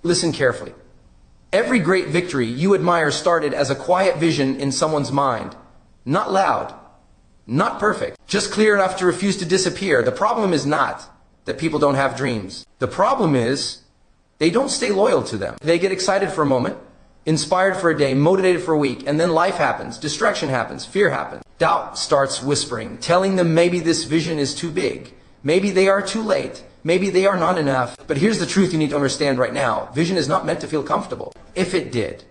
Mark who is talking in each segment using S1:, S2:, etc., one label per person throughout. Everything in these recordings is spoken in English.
S1: Listen carefully. Every great victory you admire started as a quiet vision in someone's mind. Not loud, not perfect, just clear enough to refuse to disappear. The problem is not that people don't have dreams. The problem is they don't stay loyal to them. They get excited for a moment, inspired for a day, motivated for a week, and then life happens, distraction happens, fear happens. Doubt starts whispering, telling them maybe this vision is too big. Maybe they are too late. Maybe they are not enough. But here's the truth you need to understand right now. Vision is not meant to feel comfortable. If it did,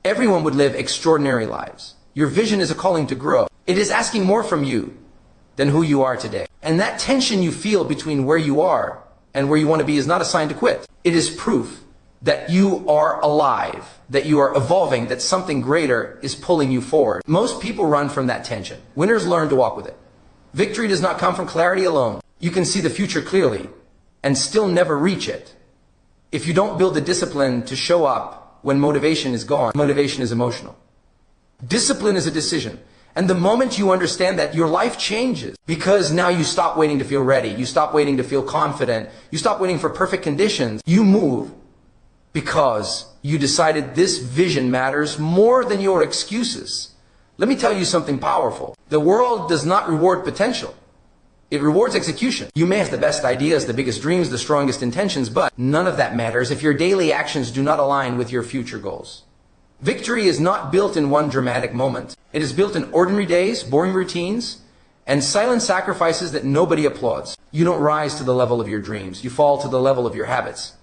S1: everyone would live extraordinary lives. Your vision is a calling to grow. It is asking more from you than who you are today. And that tension you feel between where you are and where you want to be is not a sign to quit. It is proof that you are alive, that you are evolving, that something greater is pulling you forward. Most people run from that tension. Winners learn to walk with it. Victory does not come from clarity alone. You can see the future clearly and still never reach it if you don't build the discipline to show up when motivation is gone. Motivation is emotional. Discipline is a decision. And the moment you understand that, your life changes, because now you stop waiting to feel ready. You stop waiting to feel confident. You stop waiting for perfect conditions. You move because you decided this vision matters more than your excuses. Let me tell you something powerful. The world does not reward potential. It rewards execution. You may have the best ideas, the biggest dreams, the strongest intentions, but none of that matters if your daily actions do not align with your future goals. Victory is not built in one dramatic moment. It is built in ordinary days, boring routines, and silent sacrifices that nobody applauds. You don't rise to the level of your dreams. You fall to the level of your habits.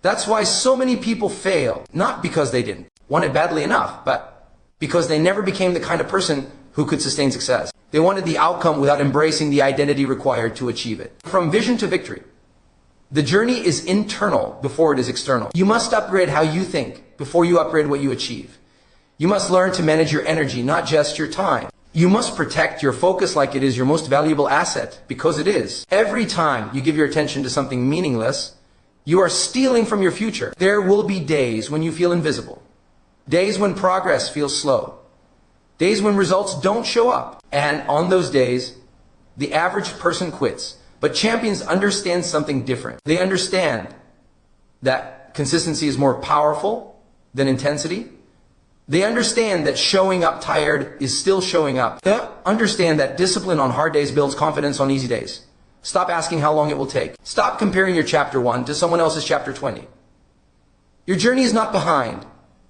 S1: That's why so many people fail, not because they didn't want it badly enough, but because they never became the kind of person who could sustain success. They wanted the outcome without embracing the identity required to achieve it. From vision to victory, the journey is internal before it is external. You must upgrade how you think before you upgrade what you achieve. You must learn to manage your energy, not just your time. You must protect your focus like it is your most valuable asset, because it is. Every time you give your attention to something meaningless, you are stealing from your future. There will be days when you feel invisible. Days when progress feels slow. Days when results don't show up. And on those days, the average person quits. But champions understand something different. They understand that consistency is more powerful than intensity. They understand that showing up tired is still showing up. They understand that discipline on hard days builds confidence on easy days. Stop asking how long it will take. Stop comparing your chapter 1 to someone else's chapter 20. Your journey is not behind.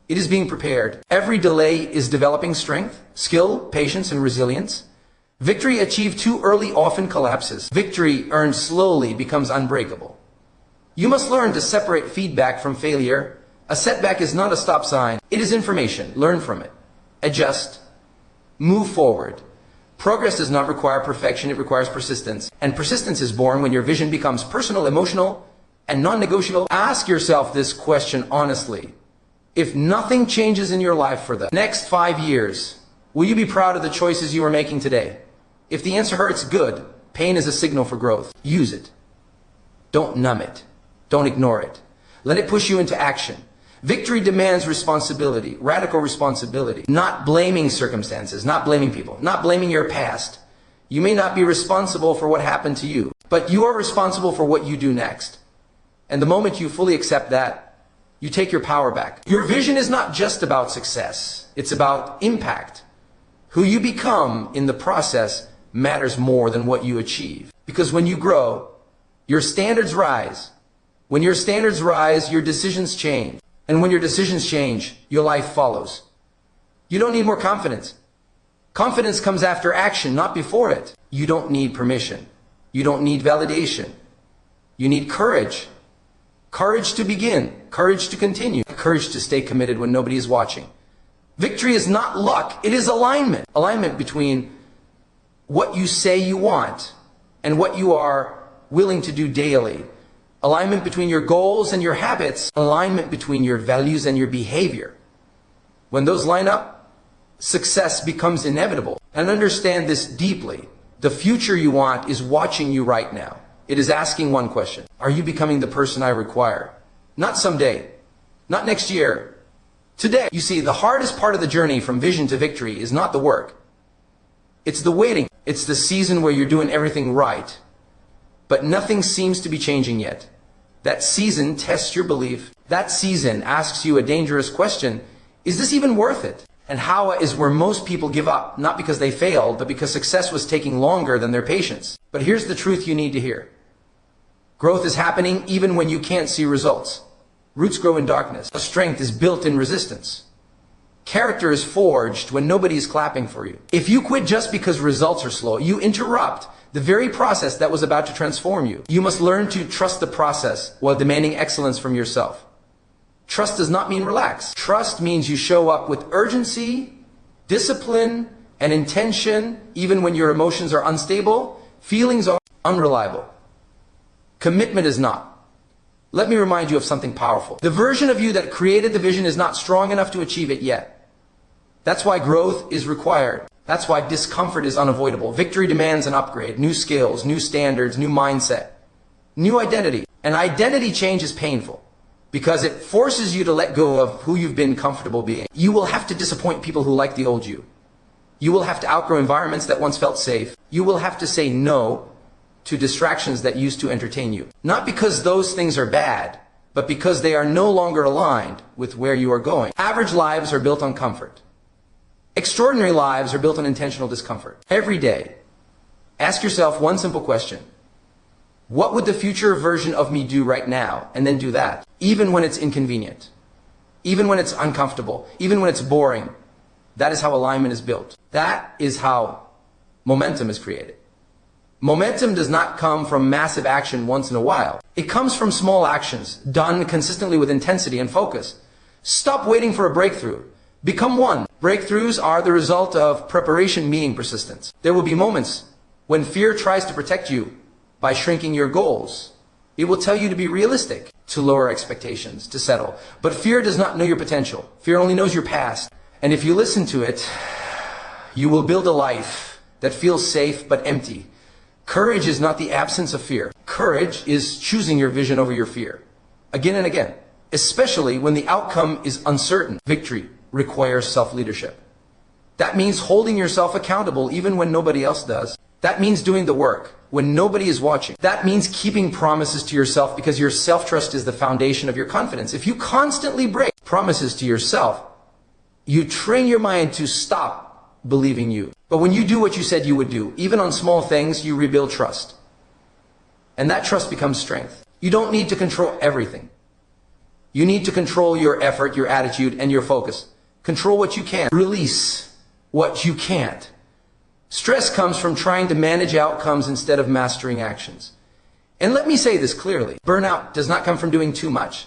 S1: It is being prepared. Every delay is developing strength, skill, patience, and resilience. Victory achieved too early often collapses. Victory earned slowly becomes unbreakable. You must learn to separate feedback from failure. A setback is not a stop sign. It is information. Learn from it. Adjust. Move forward. Progress does not require perfection. It requires persistence. And persistence is born when your vision becomes personal, emotional, and non-negotiable. Ask yourself this question honestly. If nothing changes in your life for the next 5 years, will you be proud of the choices you are making today? If the answer hurts, good. Pain is a signal for growth. Use it. Don't numb it. Don't ignore it. Let it push you into action. Victory demands responsibility, radical responsibility, not blaming circumstances, not blaming people, not blaming your past. You may not be responsible for what happened to you, but you are responsible for what you do next. And the moment you fully accept that, you take your power back. Your vision is not just about success. It's about impact. Who you become in the process matters more than what you achieve. Because when you grow, your standards rise. When your standards rise, your decisions change. And when your decisions change, your life follows. You don't need more confidence. Confidence comes after action, not before it. You don't need permission. You don't need validation. You need courage. Courage to begin. Courage to continue. Courage to stay committed when nobody is watching. Victory is not luck. It is alignment. Alignment between what you say you want and what you are willing to do daily. Alignment between your goals and your habits. Alignment between your values and your behavior. When those line up, success becomes inevitable. And understand this deeply. The future you want is watching you right now. It is asking one question. Are you becoming the person I require? Not someday. Not next year. Today. You see, the hardest part of the journey from vision to victory is not the work. It's the waiting. It's the season where you're doing everything right, but nothing seems to be changing yet. That season tests your belief. That season asks you a dangerous question: is this even worth it? And how is where most people give up, not because they failed, but because success was taking longer than their patience. But here's the truth you need to hear. Growth is happening even when you can't see results. Roots grow in darkness. Strength is built in resistance. Character is forged when nobody is clapping for you. If you quit just because results are slow, you interrupt the very process that was about to transform you. You must learn to trust the process while demanding excellence from yourself. Trust does not mean relax. Trust means you show up with urgency, discipline, and intention, even when your emotions are unstable, feelings are unreliable. Commitment is not. Let me remind you of something powerful. The version of you that created the vision is not strong enough to achieve it yet. That's why growth is required. That's why discomfort is unavoidable. Victory demands an upgrade, new skills, new standards, new mindset, new identity. And identity change is painful, because it forces you to let go of who you've been comfortable being. You will have to disappoint people who like the old you. You will have to outgrow environments that once felt safe. You will have to say no to distractions that used to entertain you. Not because those things are bad, but because they are no longer aligned with where you are going. Average lives are built on comfort. Extraordinary lives are built on intentional discomfort. Every day, ask yourself one simple question. What would the future version of me do right now? And then do that. Even when it's inconvenient. Even when it's uncomfortable. Even when it's boring. That is how alignment is built. That is how momentum is created. Momentum does not come from massive action once in a while. It comes from small actions, done consistently with intensity and focus. Stop waiting for a breakthrough. Become one. Breakthroughs are the result of preparation meeting persistence. There will be moments when fear tries to protect you by shrinking your goals. It will tell you to be realistic, to lower expectations, to settle. But fear does not know your potential. Fear only knows your past. And if you listen to it, you will build a life that feels safe but empty. Courage is not the absence of fear. Courage is choosing your vision over your fear. Again and again. Especially when the outcome is uncertain. Victory requires self-leadership. That means holding yourself accountable even when nobody else does. That means doing the work when nobody is watching. That means keeping promises to yourself, because your self-trust is the foundation of your confidence. If you constantly break promises to yourself, you train your mind to stop believing you. But when you do what you said you would do, even on small things, you rebuild trust. And that trust becomes strength. You don't need to control everything. You need to control your effort, your attitude, and your focus. Control what you can. Release what you can't. Stress comes from trying to manage outcomes instead of mastering actions. And let me say this clearly. Burnout does not come from doing too much.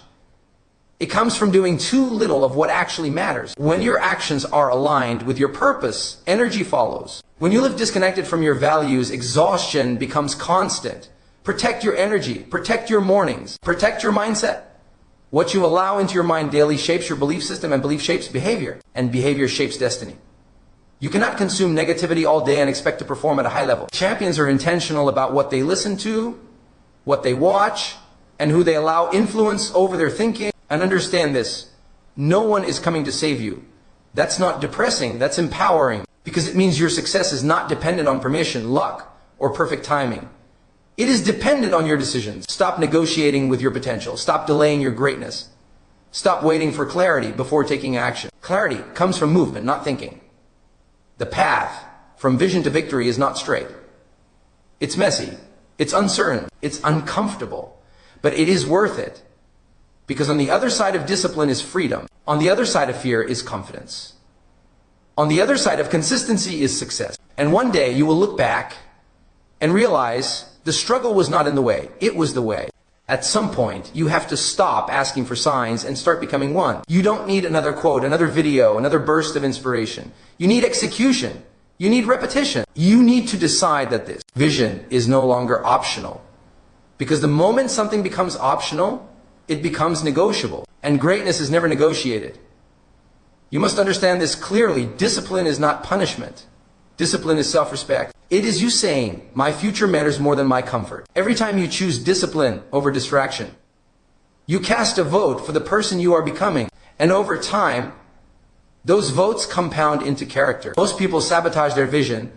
S1: It comes from doing too little of what actually matters. When your actions are aligned with your purpose, energy follows. When you live disconnected from your values, exhaustion becomes constant. Protect your energy. Protect your mornings. Protect your mindset. What you allow into your mind daily shapes your belief system, and belief shapes behavior, and behavior shapes destiny. You cannot consume negativity all day and expect to perform at a high level. Champions are intentional about what they listen to, what they watch, and who they allow influence over their thinking. And understand this, no one is coming to save you. That's not depressing, that's empowering, because it means your success is not dependent on permission, luck, or perfect timing. It is dependent on your decisions. Stop negotiating with your potential. Stop delaying your greatness. Stop waiting for clarity before taking action. Clarity comes from movement, not thinking. The path from vision to victory is not straight. It's messy, it's uncertain, it's uncomfortable, but it is worth it. Because on the other side of discipline is freedom. On the other side of fear is confidence. On the other side of consistency is success. And one day you will look back and realize the struggle was not in the way, it was the way. At some point, you have to stop asking for signs and start becoming one. You don't need another quote, another video, another burst of inspiration. You need execution. You need repetition. You need to decide that this vision is no longer optional. Because the moment something becomes optional, it becomes negotiable. And greatness is never negotiated. You must understand this clearly. Discipline is not punishment. Discipline is self-respect. It is you saying, my future matters more than my comfort. Every time you choose discipline over distraction, you cast a vote for the person you are becoming. And over time, those votes compound into character. Most people sabotage their vision,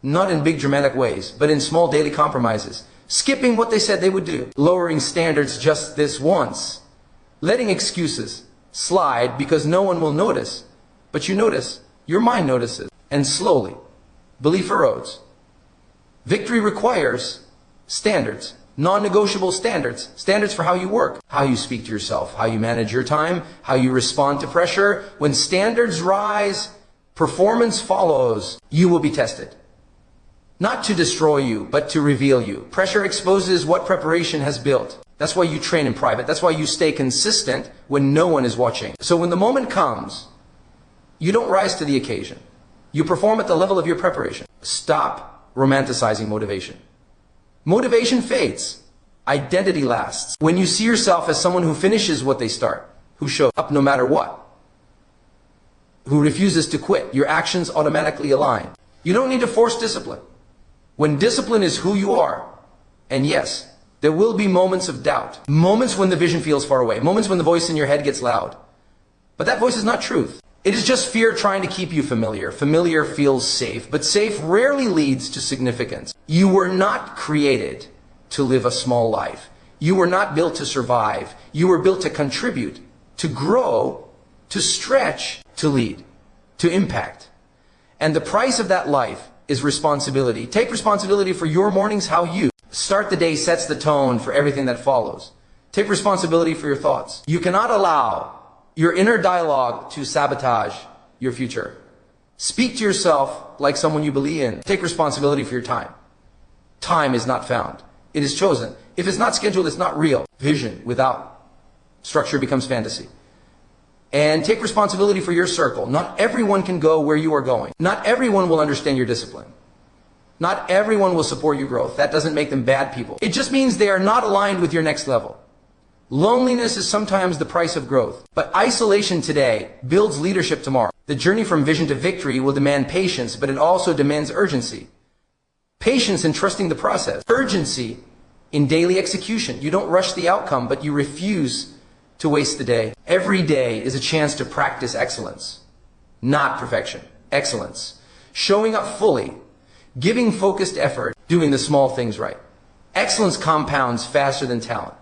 S1: not in big dramatic ways, but in small daily compromises. Skipping what they said they would do. Lowering standards just this once. letting excuses slide because no one will notice. But you notice, your mind notices, and slowly, belief erodes. Victory requires standards, non-negotiable standards, standards for how you work, how you speak to yourself, how you manage your time, how you respond to pressure. When standards rise, performance follows. You will be tested. Not to destroy you, but to reveal you. Pressure exposes what preparation has built. That's why you train in private. That's why you stay consistent when no one is watching. So when the moment comes, you don't rise to the occasion. You perform at the level of your preparation. Stop romanticizing motivation. Motivation fades. Identity lasts. When you see yourself as someone who finishes what they start, who shows up no matter what, who refuses to quit, your actions automatically align. You don't need to force discipline. When discipline is who you are, and yes, there will be moments of doubt, moments when the vision feels far away, moments when the voice in your head gets loud. But that voice is not truth. It is just fear trying to keep you familiar. Familiar feels safe, but safe rarely leads to significance. You were not created to live a small life. You were not built to survive. You were built to contribute, to grow, to stretch, to lead, to impact. And the price of that life is responsibility. Take responsibility for your mornings, how you start the day sets the tone for everything that follows. Take responsibility for your thoughts. You cannot allow your inner dialogue to sabotage your future. Speak to yourself like someone you believe in. Take responsibility for your time. Time is not found. It is chosen. If it's not scheduled, it's not real. Vision without structure becomes fantasy. And take responsibility for your circle. Not everyone can go where you are going. Not everyone will understand your discipline. Not everyone will support your growth. That doesn't make them bad people. It just means they are not aligned with your next level. Loneliness is sometimes the price of growth. But isolation today builds leadership tomorrow. The journey from vision to victory will demand patience, but it also demands urgency. Patience in trusting the process. Urgency in daily execution. You don't rush the outcome, but you refuse to waste the day. Every day is a chance to practice excellence. Not perfection. Excellence. Showing up fully. Giving focused effort. Doing the small things right. Excellence compounds faster than talent.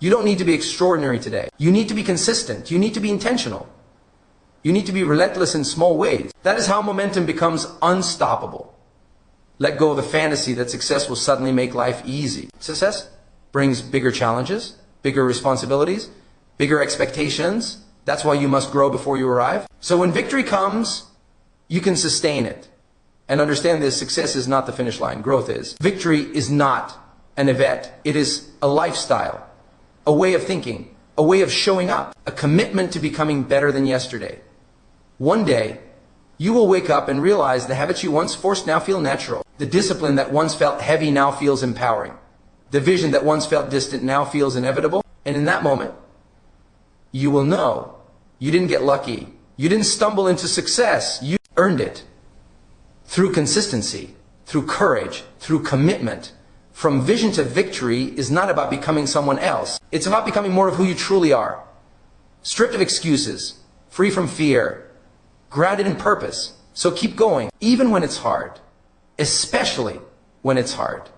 S1: You don't need to be extraordinary today. You need to be consistent. You need to be intentional. You need to be relentless in small ways. That is how momentum becomes unstoppable. Let go of the fantasy that success will suddenly make life easy. Success brings bigger challenges, bigger responsibilities, bigger expectations. That's why you must grow before you arrive. So when victory comes, you can sustain it. And understand this, success is not the finish line. Growth is. Victory is not an event. It is a lifestyle, a way of thinking, a way of showing up, a commitment to becoming better than yesterday. One day, you will wake up and realize the habits you once forced now feel natural. The discipline that once felt heavy now feels empowering. The vision that once felt distant now feels inevitable. And in that moment, you will know you didn't get lucky. You didn't stumble into success. You earned it. Through consistency, through courage, through commitment. From vision to victory is not about becoming someone else. It's about becoming more of who you truly are. Stripped of excuses, free from fear, grounded in purpose. So keep going, even when it's hard. Especially when it's hard.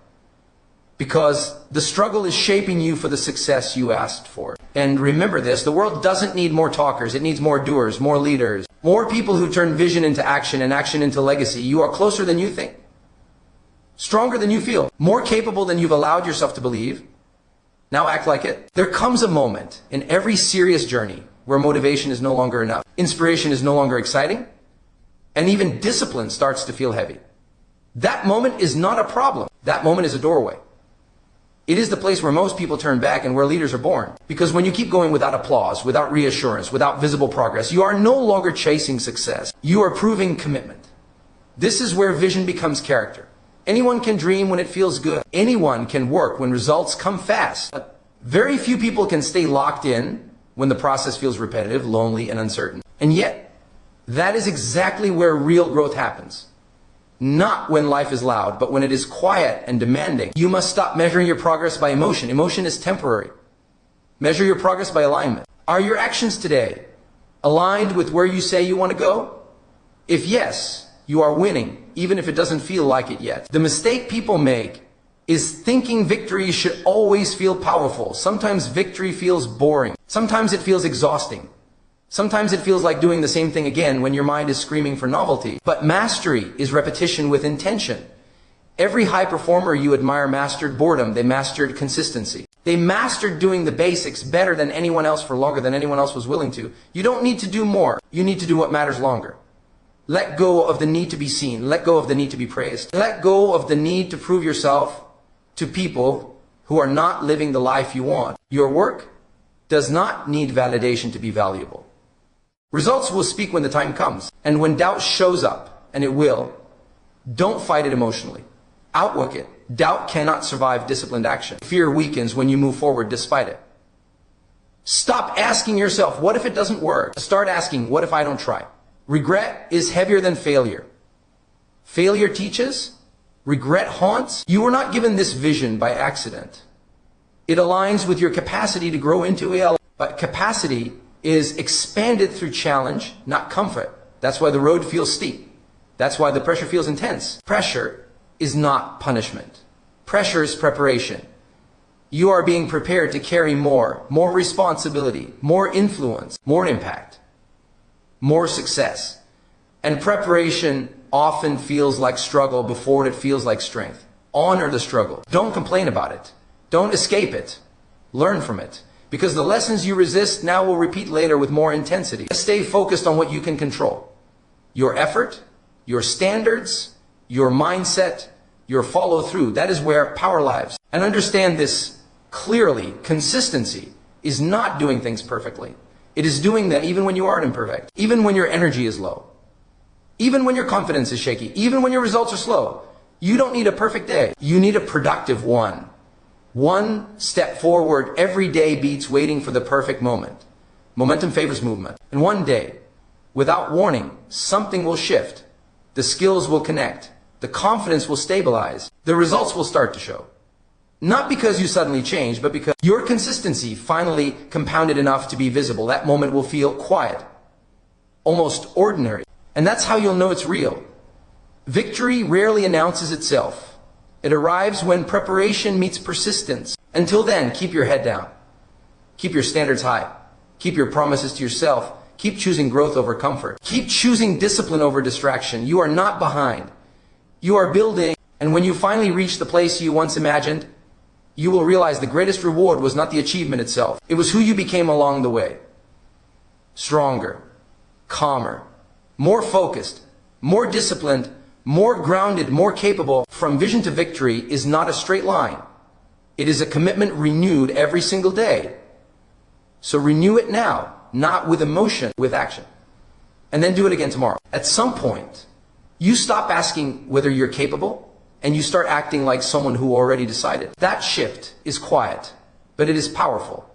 S1: Because the struggle is shaping you for the success you asked for. And remember this, the world doesn't need more talkers. It needs more doers, more leaders, more people who turn vision into action and action into legacy. You are closer than you think. Stronger than you feel. More capable than you've allowed yourself to believe. Now act like it. There comes a moment in every serious journey where motivation is no longer enough. Inspiration is no longer exciting. And even discipline starts to feel heavy. That moment is not a problem. That moment is a doorway. It is the place where most people turn back and where leaders are born. Because when you keep going without applause, without reassurance, without visible progress, you are no longer chasing success. You are proving commitment. This is where vision becomes character. Anyone can dream when it feels good. Anyone can work when results come fast. But very few people can stay locked in when the process feels repetitive, lonely, and uncertain. And yet, that is exactly where real growth happens. Not when life is loud, but when it is quiet and demanding. You must stop measuring your progress by emotion. Emotion is temporary. Measure your progress by alignment. Are your actions today aligned with where you say you want to go? If yes, you are winning, even if it doesn't feel like it yet. The mistake people make is thinking victory should always feel powerful. Sometimes victory feels boring. Sometimes it feels exhausting. Sometimes it feels like doing the same thing again when your mind is screaming for novelty. But mastery is repetition with intention. Every high performer you admire mastered boredom. They mastered consistency. They mastered doing the basics better than anyone else for longer than anyone else was willing to. You don't need to do more. You need to do what matters longer. Let go of the need to be seen. Let go of the need to be praised. Let go of the need to prove yourself to people who are not living the life you want. Your work does not need validation to be valuable. Results will speak when the time comes. And when doubt shows up, and it will, don't fight it emotionally. Outwork it. Doubt cannot survive disciplined action. Fear weakens when you move forward despite it. Stop asking yourself, what if it doesn't work? Start asking, what if I don't try? Regret is heavier than failure. Failure teaches. Regret haunts. You were not given this vision by accident. It aligns with your capacity to grow into it. But capacity is expanded through challenge, not comfort. That's why the road feels steep. That's why the pressure feels intense. Pressure is not punishment. Pressure is preparation. You are being prepared to carry more responsibility, more influence, more impact, more success. And preparation often feels like struggle before it feels like strength. Honor the struggle. Don't complain about it. Don't escape it. Learn from it. Because the lessons you resist now will repeat later with more intensity. Stay focused on what you can control. Your effort, your standards, your mindset, your follow through. That is where power lies. And understand this clearly. Consistency is not doing things perfectly. It is doing them even when you aren't imperfect. Even when your energy is low. Even when your confidence is shaky. Even when your results are slow. You don't need a perfect day. You need a productive one. One step forward every day beats waiting for the perfect moment. Momentum favors movement. And one day, without warning, something will shift. The skills will connect. The confidence will stabilize. The results will start to show. Not because you suddenly changed, but because your consistency finally compounded enough to be visible. That moment will feel quiet, almost ordinary. And that's how you'll know it's real. Victory rarely announces itself. It arrives when preparation meets persistence. Until then, keep your head down. Keep your standards high. Keep your promises to yourself. Keep choosing growth over comfort. Keep choosing discipline over distraction. You are not behind. You are building. And when you finally reach the place you once imagined, you will realize the greatest reward was not the achievement itself. It was who you became along the way. Stronger, calmer, more focused, more disciplined, more grounded, more capable. From vision to victory is not a straight line. It is a commitment renewed every single day. So renew it now, not with emotion, with action. And then do it again tomorrow. At some point, you stop asking whether you're capable and you start acting like someone who already decided. That shift is quiet, but it is powerful.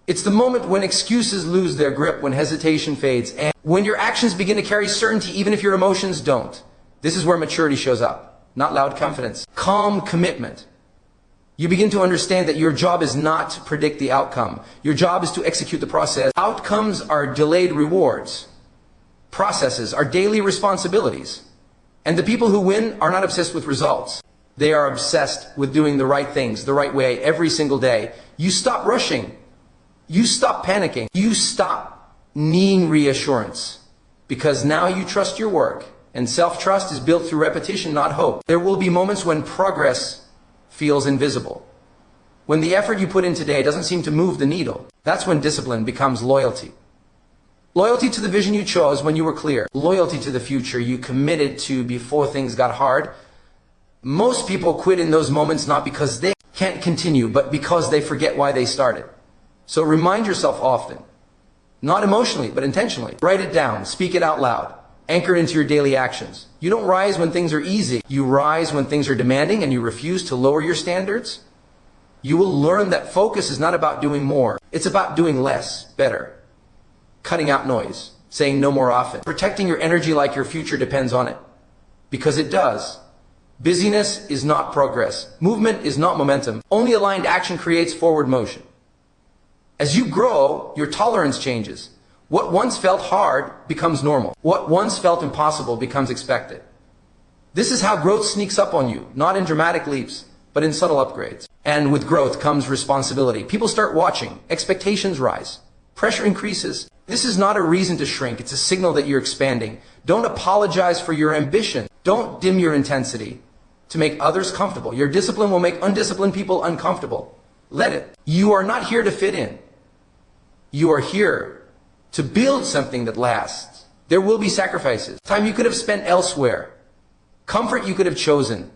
S1: It's the moment when excuses lose their grip, when hesitation fades, and when your actions begin to carry certainty even if your emotions don't. This is where maturity shows up, not loud confidence. Calm commitment. You begin to understand that your job is not to predict the outcome. Your job is to execute the process. Outcomes are delayed rewards. Processes are daily responsibilities. And the people who win are not obsessed with results. They are obsessed with doing the right things, the right way, every single day. You stop rushing. You stop panicking. You stop needing reassurance. Because now you trust your work. And self-trust is built through repetition, not hope. There will be moments when progress feels invisible. When the effort you put in today doesn't seem to move the needle. That's when discipline becomes loyalty. Loyalty to the vision you chose when you were clear. Loyalty to the future you committed to before things got hard. Most people quit in those moments not because they can't continue, but because they forget why they started. So remind yourself often. Not emotionally, but intentionally. Write it down. Speak it out loud. Anchor it into your daily actions. You don't rise when things are easy. You rise when things are demanding and you refuse to lower your standards. You will learn that focus is not about doing more. It's about doing less, better. Cutting out noise. Saying no more often. Protecting your energy like your future depends on it. Because it does. Busyness is not progress. Movement is not momentum. Only aligned action creates forward motion. As you grow, your tolerance changes. What once felt hard becomes normal. What once felt impossible becomes expected. This is how growth sneaks up on you, not in dramatic leaps, but in subtle upgrades. And with growth comes responsibility. People start watching. Expectations rise. Pressure increases. This is not a reason to shrink. It's a signal that you're expanding. Don't apologize for your ambition. Don't dim your intensity to make others comfortable. Your discipline will make undisciplined people uncomfortable. Let it. You are not here to fit in. You are here to build something that lasts. There will be sacrifices. Time you could have spent elsewhere. Comfort you could have chosen.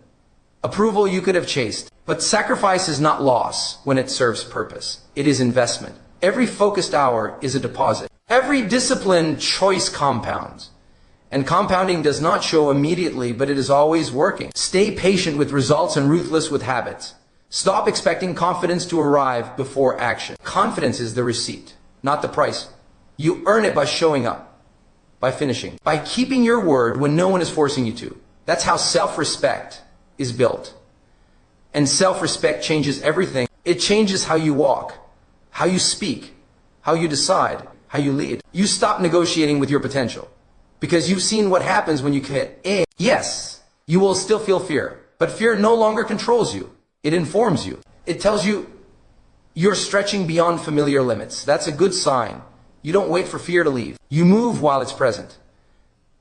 S1: Approval you could have chased. But sacrifice is not loss when it serves purpose. It is investment. Every focused hour is a deposit. Every disciplined choice compounds. And compounding does not show immediately, but it is always working. Stay patient with results and ruthless with habits. Stop expecting confidence to arrive before action. Confidence is the receipt, not the price. You earn it by showing up, by finishing, by keeping your word when no one is forcing you to. That's how self-respect is built. And self-respect changes everything. It changes how you walk, how you speak, how you decide, how you lead. You stop negotiating with your potential because you've seen what happens when you commit. Yes, you will still feel fear, but fear no longer controls you. It informs you. It tells you you're stretching beyond familiar limits. That's a good sign. You don't wait for fear to leave. You move while it's present.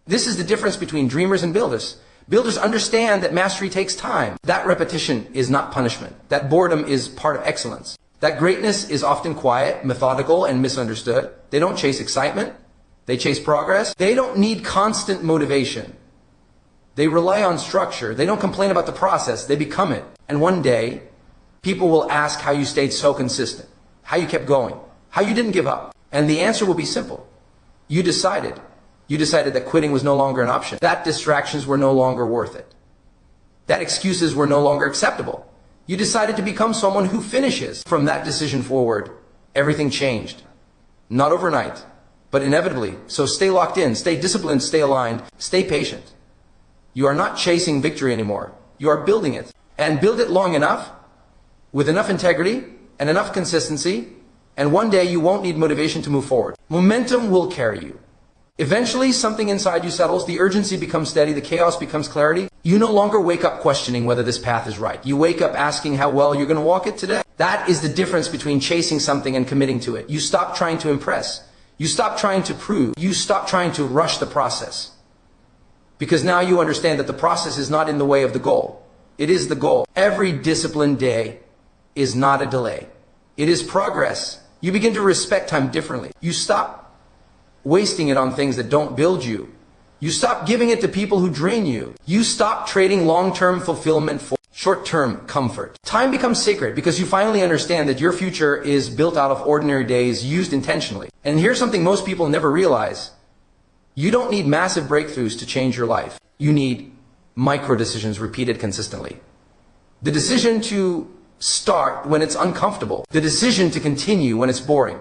S1: This is the difference between dreamers and builders. Builders understand that mastery takes time. That repetition is not punishment. That boredom is part of excellence. That greatness is often quiet, methodical, and misunderstood. They don't chase excitement. They chase progress. They don't need constant motivation. They rely on structure. They don't complain about the process. They become it. And one day, people will ask how you stayed so consistent, how you kept going, how you didn't give up. And the answer will be simple. You decided. You decided that quitting was no longer an option. That distractions were no longer worth it. That excuses were no longer acceptable. You decided to become someone who finishes. From that decision forward, everything changed. Not overnight, but inevitably. So stay locked in, stay disciplined, stay aligned, stay patient. You are not chasing victory anymore. You are building it. And build it long enough, with enough integrity and enough consistency, and one day you won't need motivation to move forward. Momentum will carry you. Eventually, something inside you settles, the urgency becomes steady, the chaos becomes clarity. You no longer wake up questioning whether this path is right. You wake up asking how well you're going to walk it today. That is the difference between chasing something and committing to it. You stop trying to impress. You stop trying to prove. You stop trying to rush the process. Because now you understand that the process is not in the way of the goal. It is the goal. Every disciplined day is not a delay. It is progress. You begin to respect time differently. You stop wasting it on things that don't build you. You stop giving it to people who drain you. You stop trading long-term fulfillment for short-term comfort. Time becomes sacred because you finally understand that your future is built out of ordinary days used intentionally. And here's something most people never realize. You don't need massive breakthroughs to change your life. You need micro decisions repeated consistently. The decision to start when it's uncomfortable. The decision to continue when it's boring.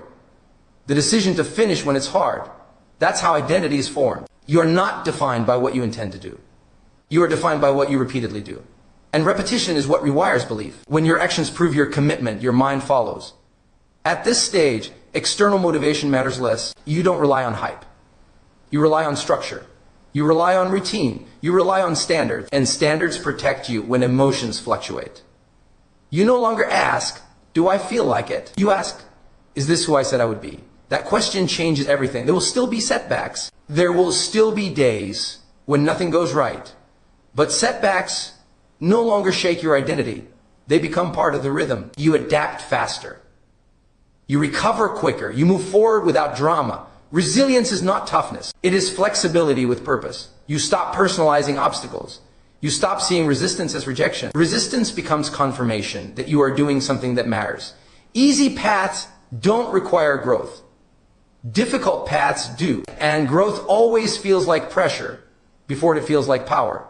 S1: The decision to finish when it's hard. That's how identity is formed. You are not defined by what you intend to do. You are defined by what you repeatedly do. And repetition is what rewires belief. When your actions prove your commitment, your mind follows. At this stage, external motivation matters less. You don't rely on hype. You rely on structure. You rely on routine. You rely on standards. And standards protect you when emotions fluctuate. You no longer ask, do I feel like it? You ask, is this who I said I would be? That question changes everything. There will still be setbacks. There will still be days when nothing goes right. But setbacks no longer shake your identity. They become part of the rhythm. You adapt faster. You recover quicker. You move forward without drama. Resilience is not toughness. It is flexibility with purpose. You stop personalizing obstacles. You stop seeing resistance as rejection. Resistance becomes confirmation that you are doing something that matters. Easy paths don't require growth. Difficult paths do. And growth always feels like pressure before it feels like power.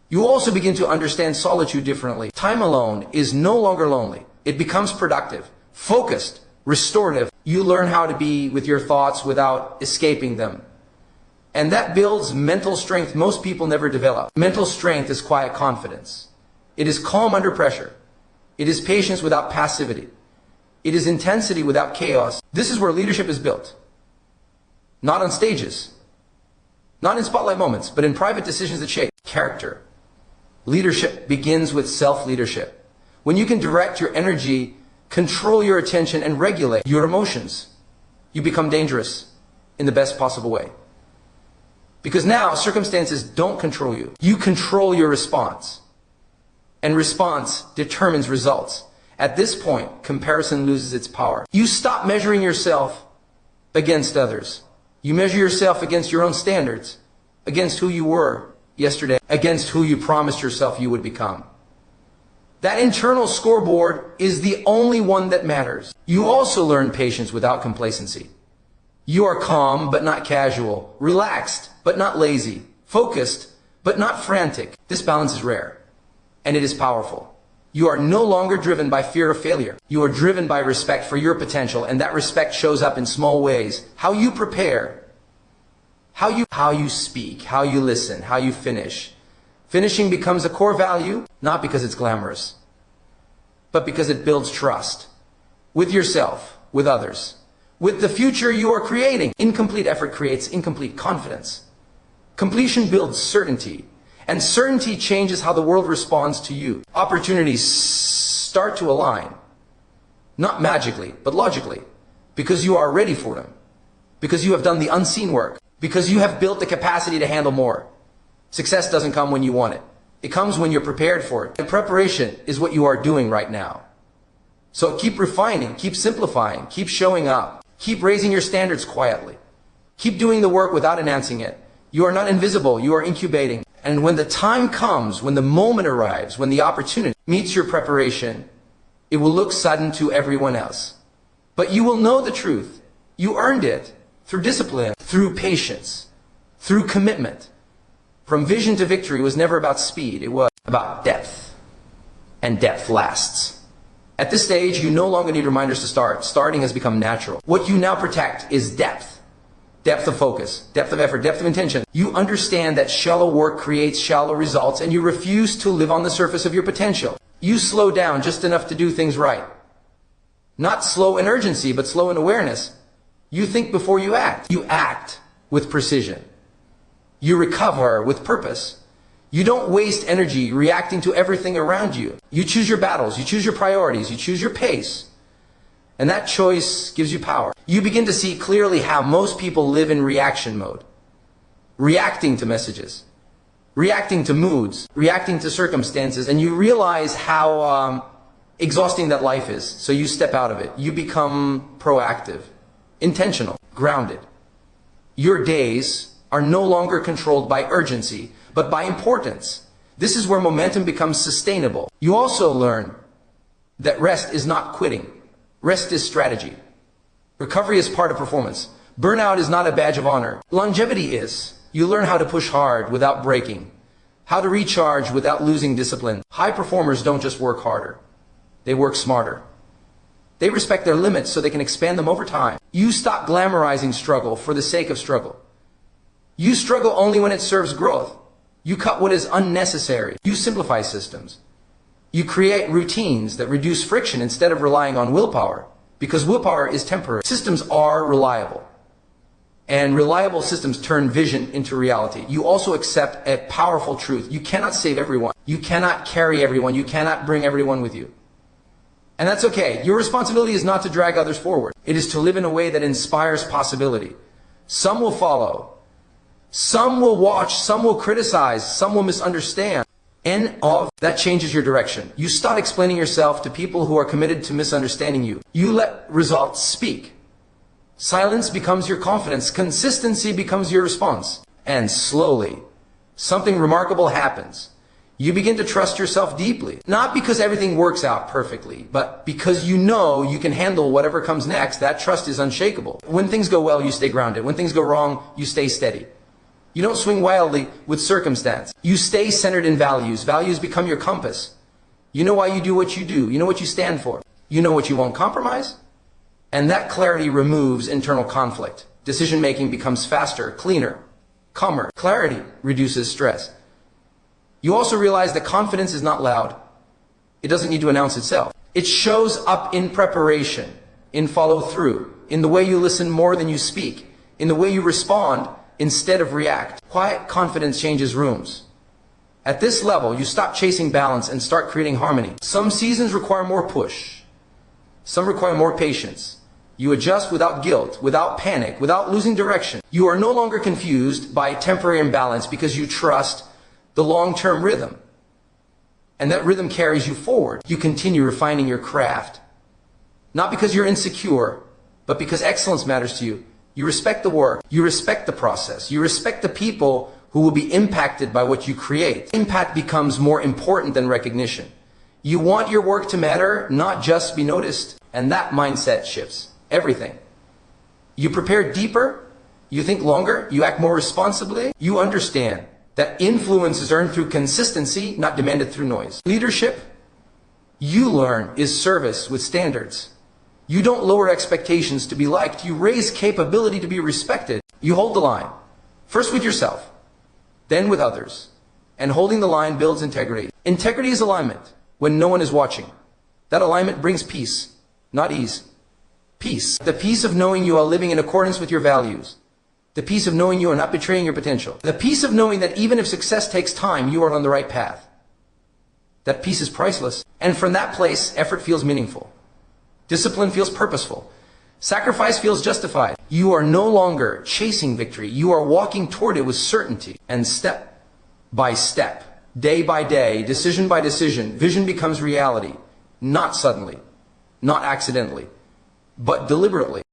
S1: You also begin to understand solitude differently. Time alone is no longer lonely. It becomes productive, focused, restorative. You learn how to be with your thoughts without escaping them. And that builds mental strength most people never develop. Mental strength is quiet confidence. It is calm under pressure. It is patience without passivity. It is intensity without chaos. This is where leadership is built. Not on stages. Not in spotlight moments, but in private decisions that shape character. Leadership begins with self-leadership. When you can direct your energy, control your attention, and regulate your emotions, you become dangerous in the best possible way. Because now circumstances don't control you. You control your response. And response determines results. At this point, comparison loses its power. You stop measuring yourself against others. You measure yourself against your own standards, against who you were yesterday, against who you promised yourself you would become. That internal scoreboard is the only one that matters. You also learn patience without complacency. You are calm but not casual, relaxed but not lazy, focused but not frantic. This balance is rare, and it is powerful. You are no longer driven by fear of failure. You are driven by respect for your potential, and that respect shows up in small ways. How you prepare, how you speak, how you listen, how you finish. Finishing becomes a core value, not because it's glamorous, but because it builds trust with yourself, with others, with the future you are creating. Incomplete effort creates incomplete confidence. Completion builds certainty, and certainty changes how the world responds to you. Opportunities start to align, not magically, but logically, because you are ready for them, because you have done the unseen work, because you have built the capacity to handle more. Success doesn't come when you want it. It comes when you're prepared for it. And preparation is what you are doing right now. So keep refining, keep simplifying, keep showing up, keep raising your standards quietly. Keep doing the work without announcing it. You are not invisible, you are incubating. And when the time comes, when the moment arrives, when the opportunity meets your preparation, it will look sudden to everyone else. But you will know the truth. You earned it through discipline, through patience, through commitment. From vision to victory was never about speed, it was about depth. And depth lasts. At this stage, you no longer need reminders to start. Starting has become natural. What you now protect is depth. Depth of focus, depth of effort, depth of intention. You understand that shallow work creates shallow results, and you refuse to live on the surface of your potential. You slow down just enough to do things right. Not slow in urgency, but slow in awareness. You think before you act. You act with precision. You recover with purpose. You don't waste energy reacting to everything around you. You choose your battles, you choose your priorities, you choose your pace. And that choice gives you power. You begin to see clearly how most people live in reaction mode. Reacting to messages, reacting to moods, reacting to circumstances, and you realize how exhausting that life is. So you step out of it. You become proactive, intentional, grounded. Your days are no longer controlled by urgency, but by importance. This is where momentum becomes sustainable. You also learn that rest is not quitting. Rest is strategy. Recovery is part of performance. Burnout is not a badge of honor. Longevity is. You learn how to push hard without breaking, how to recharge without losing discipline. High performers don't just work harder. They work smarter. They respect their limits so they can expand them over time. You stop glamorizing struggle for the sake of struggle. You struggle only when it serves growth. You cut what is unnecessary. You simplify systems. You create routines that reduce friction instead of relying on willpower, because willpower is temporary. Systems are reliable, and reliable systems turn vision into reality. You also accept a powerful truth. You cannot save everyone. You cannot carry everyone. You cannot bring everyone with you. And that's okay. Your responsibility is not to drag others forward. It is to live in a way that inspires possibility. Some will follow. Some will watch. Some will criticize. Some will misunderstand. And that changes your direction. You stop explaining yourself to people who are committed to misunderstanding you. You let results speak. Silence becomes your confidence. Consistency becomes your response. And slowly, something remarkable happens. You begin to trust yourself deeply. Not because everything works out perfectly, but because you know you can handle whatever comes next. That trust is unshakable. When things go well, you stay grounded. When things go wrong, you stay steady. You don't swing wildly with circumstance. You stay centered in values. Values become your compass. You know why you do what you do. You know what you stand for. You know what you won't compromise. And that clarity removes internal conflict. Decision-making becomes faster, cleaner, calmer. Clarity reduces stress. You also realize that confidence is not loud. It doesn't need to announce itself. It shows up in preparation, in follow-through, in the way you listen more than you speak, in the way you respond instead of react. Quiet confidence changes rooms. At this level, you stop chasing balance and start creating harmony. Some seasons require more push. Some require more patience. You adjust without guilt, without panic, without losing direction. You are no longer confused by temporary imbalance because you trust the long-term rhythm. And that rhythm carries you forward. You continue refining your craft. Not because you're insecure, but because excellence matters to you. You respect the work. You respect the process. You respect the people who will be impacted by what you create. Impact becomes more important than recognition. You want your work to matter, not just be noticed. And that mindset shifts everything. You prepare deeper, you think longer, you act more responsibly. You understand that influence is earned through consistency, not demanded through noise. Leadership, you learn, is service with standards. You don't lower expectations to be liked, you raise capability to be respected. You hold the line, first with yourself, then with others. And holding the line builds integrity. Integrity is alignment when no one is watching. That alignment brings peace, not ease. Peace. The peace of knowing you are living in accordance with your values. The peace of knowing you are not betraying your potential. The peace of knowing that even if success takes time, you are on the right path. That peace is priceless. And from that place, effort feels meaningful. Discipline feels purposeful. Sacrifice feels justified. You are no longer chasing victory. You are walking toward it with certainty. And step by step, day by day, decision by decision, vision becomes reality. Not suddenly, not accidentally, but deliberately.